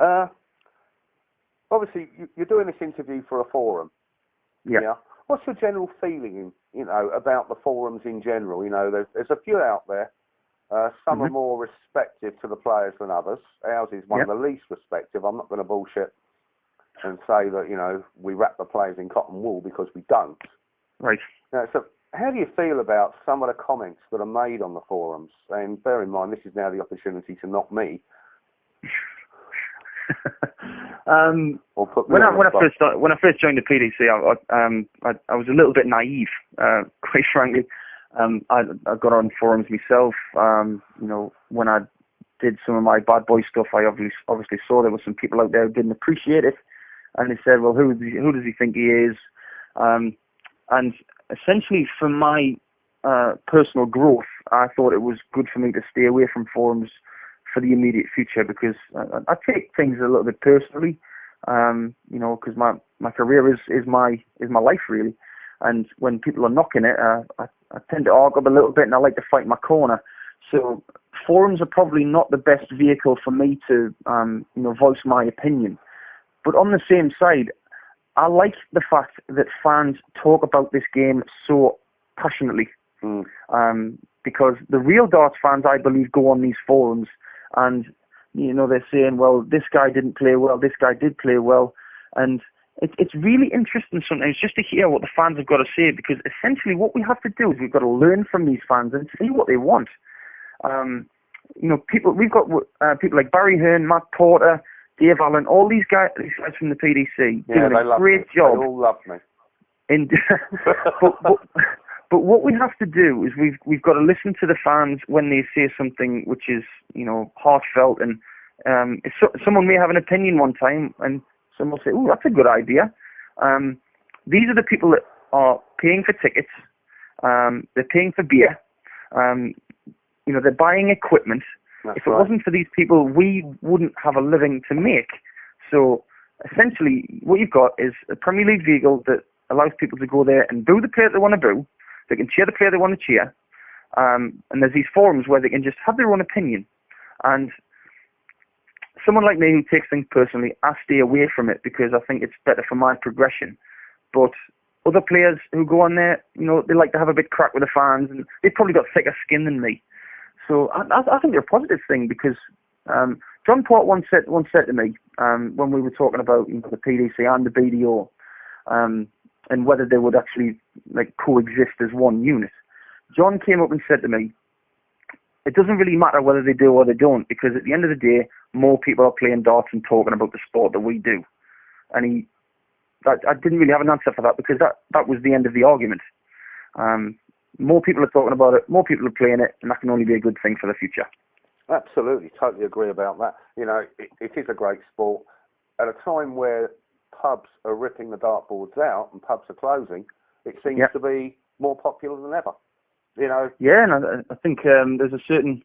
Uh, Obviously, you're doing this interview for a forum. Yeah. What's your general feeling, about the forums in general? There's a few out there. Some are more respective to the players than others. Ours is one of the least respective. I'm not going to bullshit and say that, we wrap the players in cotton wool, because we don't. Right. So how do you feel about some of the comments that are made on the forums? And bear in mind, this is now the opportunity to knock me. When I first joined the PDC, I was a little bit naive, quite frankly. I got on forums myself. When I did some of my bad boy stuff, I obviously saw there were some people out there who didn't appreciate it, and they said, "Well, who does he think he is?" And essentially, for my personal growth, I thought it was good for me to stay away from forums for the immediate future, because I take things a little bit personally, because my career is my life, really. And when people are knocking it, I tend to argue up a little bit, and I like to fight my corner. So forums are probably not the best vehicle for me to voice my opinion. But on the same side, I like the fact that fans talk about this game so passionately. Because the real darts fans, I believe, go on these forums and, they're saying, well, this guy didn't play well, this guy did play well. And it's really interesting sometimes just to hear what the fans have got to say, because essentially what we have to do is we've got to learn from these fans and see what they want. We've got people like Barry Hearn, Matt Porter, Dave Allen, all these guys from the PDC doing a great job. They all love me. But what we have to do is we've got to listen to the fans when they say something which is heartfelt, and someone may have an opinion one time and someone will say, "Oh, that's a good idea." These are the people that are paying for tickets. They're paying for beer. They're buying equipment. If it wasn't for these people, we wouldn't have a living to make. So essentially, what you've got is a Premier League vehicle that allows people to go there and boo the player they want to boo. They can cheer the player they want to cheer. And there's these forums where they can just have their own opinion. And someone like me who takes things personally, I stay away from it because I think it's better for my progression. But other players who go on there, they like to have a bit crack with the fans, and they've probably got thicker skin than me. So I think they're a positive thing, because John Port once said to me, when we were talking about the PDC and the BDO, and whether they would actually coexist as one unit. John came up and said to me, it doesn't really matter whether they do or they don't, because at the end of the day, more people are playing darts and talking about the sport than we do. And I didn't really have an answer for that, because that was the end of the argument. More people are talking about it, more people are playing it, and that can only be a good thing for the future. Absolutely, totally agree about that. It is a great sport. At a time where pubs are ripping the dartboards out and pubs are closing, it seems to be more popular than ever. Yeah, and I think there's a certain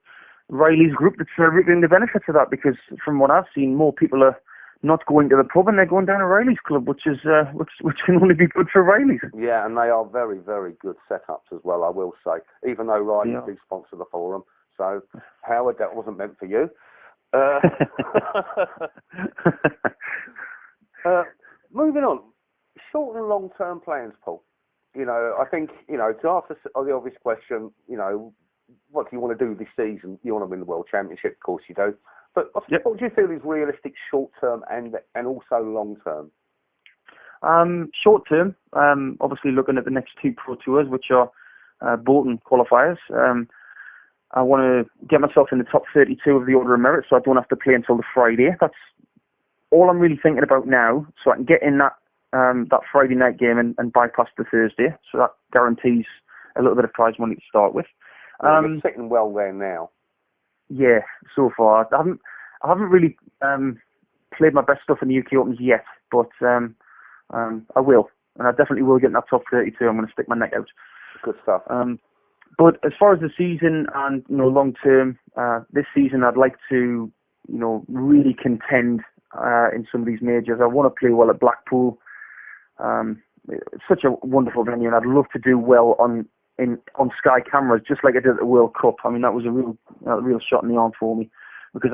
Riley's group that's reaping the benefits of that, because from what I've seen, more people are not going to the pub and they're going down to Riley's club, which can only be good for Riley's. Yeah, and they are very, very good setups as well, I will say, even though Riley do sponsor the forum. So, Howard, that wasn't meant for you. Moving on, short and long-term plans, Paul. I think, to answer the obvious question, what do you want to do this season? You want to win the World Championship, of course you do. But what do you feel is realistic short-term and also long-term? Short-term, obviously looking at the next two Pro Tours, which are Bolton qualifiers. I want to get myself in the top 32 of the Order of Merit, so I don't have to play until the Friday. That's all I'm really thinking about now, so I can get in that Friday night game and bypass the Thursday. So that guarantees a little bit of prize money to start with. You're sitting well there now. Yeah, so far I haven't really played my best stuff in the UK Opens yet, but I will, and I definitely will get in that top 32. I'm going to stick my neck out. Good stuff. But as far as the season and long term, this season I'd like to really contend in some of these majors. I want to play well at Blackpool. It's such a wonderful venue, and I'd love to do well on Sky cameras, just like I did at the World Cup. I mean, that was a real shot in the arm for me. because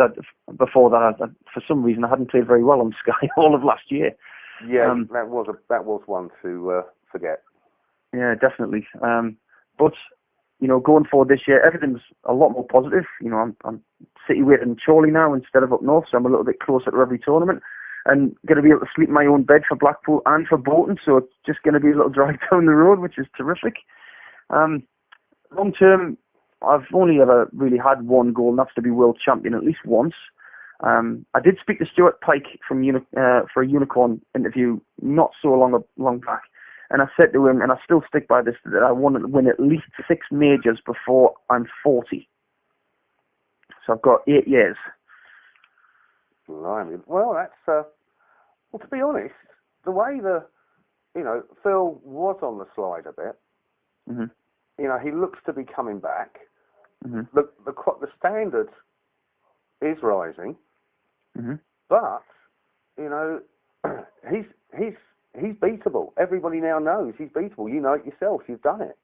before that, for some reason, I hadn't played very well on Sky all of last year. Yeah, that was one to forget. Yeah, definitely. But going forward this year, everything's a lot more positive. I'm city waiting in Chorley now instead of up north, so I'm a little bit closer to every tournament, and going to be able to sleep in my own bed for Blackpool and for Bolton. So it's just going to be a little drive down the road, which is terrific. Long term, I've only ever really had one goal, and that's to be world champion at least once. I did speak to Stuart Pike from for a Unicorn interview not so long back, and I said to him, and I still stick by this, that I want to win at least 6 majors before I'm 40. So I've got 8 years. Blimey. Well, that's to be honest, the way Phil was on the slide a bit. Mm-hmm. He looks to be coming back. Mm-hmm. The standard is rising, mm-hmm. but he's beatable. Everybody now knows he's beatable. You know it yourself. You've done it.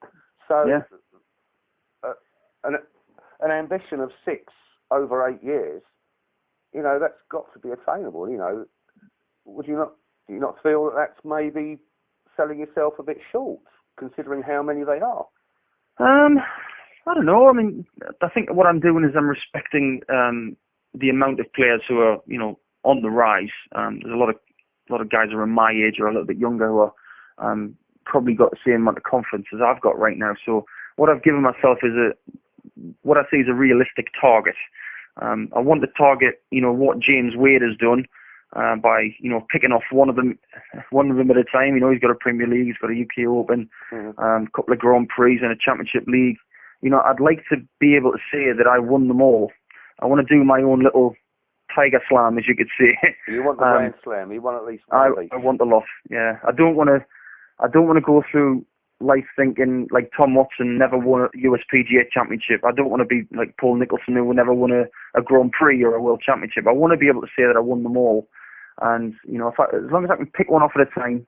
So yeah. An ambition of 6 over 8 years, that's got to be attainable. Do you not feel that that's maybe selling yourself a bit short, considering how many they are? I don't know. I mean, I think what I'm doing is I'm respecting the amount of players who are, on the rise. There's a lot of guys who are my age or a little bit younger who are probably got the same amount of confidence as I've got right now. So what I've given myself is what I see is a realistic target. I want to target, what James Wade has done by, picking off one of them at a time. He's got a Premier League, he's got a UK Open, a couple of Grand Prix and a Championship League. I'd like to be able to say that I won them all. I want to do my own little Tiger Slam, as you could say. You want the Grand Slam? You want at least one of each? I want a lot. Yeah, I don't want to go through life thinking like Tom Watson never won a USPGA Championship. I don't want to be like Paul Nicholson, who never won a Grand Prix or a World Championship. I want to be able to say that I won them all. And as long as I can pick one off at a time,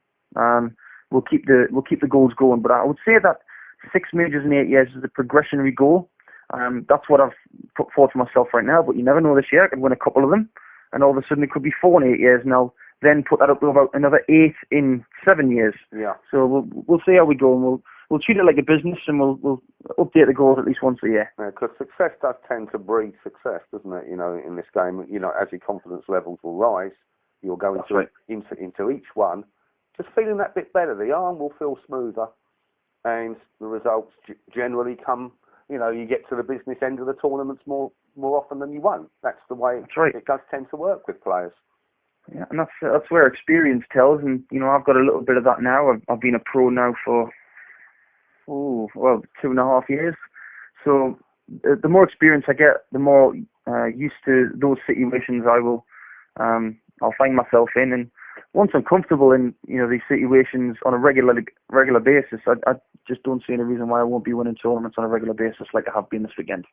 we'll keep the goals going. But I would say that 6 majors in 8 years is the progressionary goal. That's what I've put forward to myself right now. But you never know this year. I could win a couple of them, and all of a sudden it could be 4 in 8 years. And I'll then put that up to about another 8 in 7 years. Yeah. So we'll see how we go, and we'll treat it like a business, and we'll update the goals at least once a year. Because success does tend to breed success, doesn't it? In this game, as your confidence levels will rise, you'll go into each one just feeling that bit better. The arm will feel smoother, and the results generally come. You get to the business end of the tournaments more often than you won't. That's the way it does tend to work with players. Yeah, and that's where experience tells. And I've got a little bit of that now. I've been a pro now for 2.5 years. So the more experience I get, the more used to those situations I'll find myself in. And once I'm comfortable in these situations on a regular basis, I just don't see any reason why I won't be winning tournaments on a regular basis like I have been this weekend.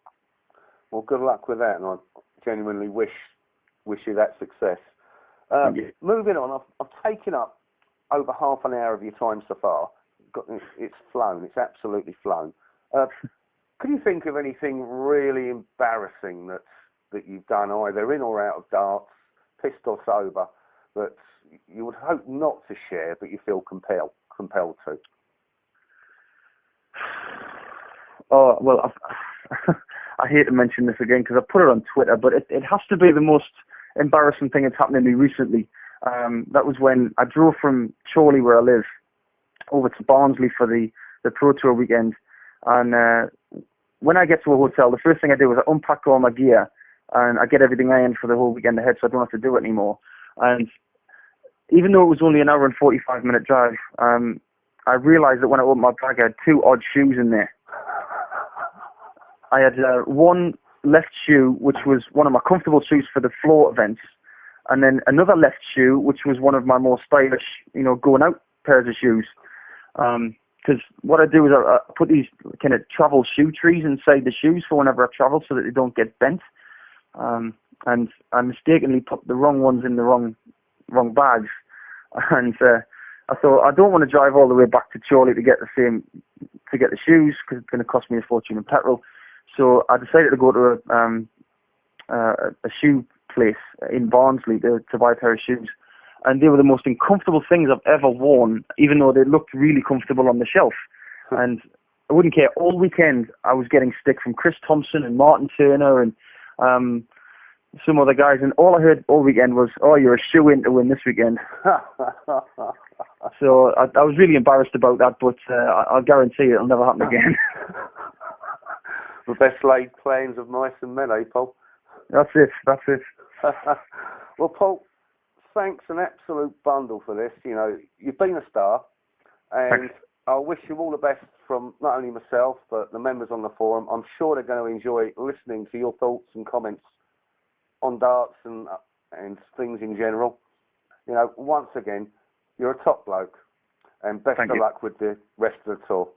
Well, good luck with that, and I genuinely wish you that success. Moving on, I've taken up over half an hour of your time so far. It's flown. It's absolutely flown. Can you think of anything really embarrassing that you've done, either in or out of darts, pissed or sober, that you would hope not to share, but you feel compelled to? Oh, well, I hate to mention this again because I put it on Twitter, but it has to be the most embarrassing thing that's happened to me recently. That was when I drove from Chorley, where I live, over to Barnsley for the Pro Tour weekend. And when I get to a hotel, the first thing I do is I unpack all my gear and I get everything ironed for the whole weekend ahead, so I don't have to do it anymore. And even though it was only an hour and 45-minute drive, I realised that when I opened my bag, I had 2 odd shoes in there. I had one left shoe, which was one of my comfortable shoes for the floor events, and then another left shoe, which was one of my more stylish, going out pairs of shoes. Because what I do is I put these kind of travel shoe trees inside the shoes for whenever I travel so that they don't get bent. And I mistakenly put the wrong ones in the wrong bags. And I thought, I don't want to drive all the way back to Chorley to get the shoes because it's going to cost me a fortune in petrol. So I decided to go to a shoe place in Barnsley to buy a pair of shoes. And they were the most uncomfortable things I've ever worn, even though they looked really comfortable on the shelf. And I wouldn't care. All weekend, I was getting stick from Chris Thompson and Martin Turner and some other guys. And all I heard all weekend was, "Oh, you're a shoe-in to win this weekend." So I was really embarrassed about that, but I'll guarantee it'll never happen again. The best laid plans of mice and men, eh, Paul? That's it. Well, Paul, thanks an absolute bundle for this. You know, you've been a star, and Thanks. I wish you all the best from not only myself, but the members on the forum. I'm sure they're going to enjoy listening to your thoughts and comments on darts and things in general. You know, once again, you're a top bloke, and best Thank of you. luck with the rest of the tour.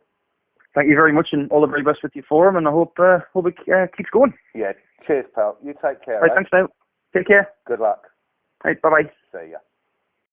Thank you very much, and all the very best with your forum, and I hope it keeps going. Yeah, cheers, pal. You take care. Right, eh? thanks now. Take care. Good luck. Right, bye-bye. See ya.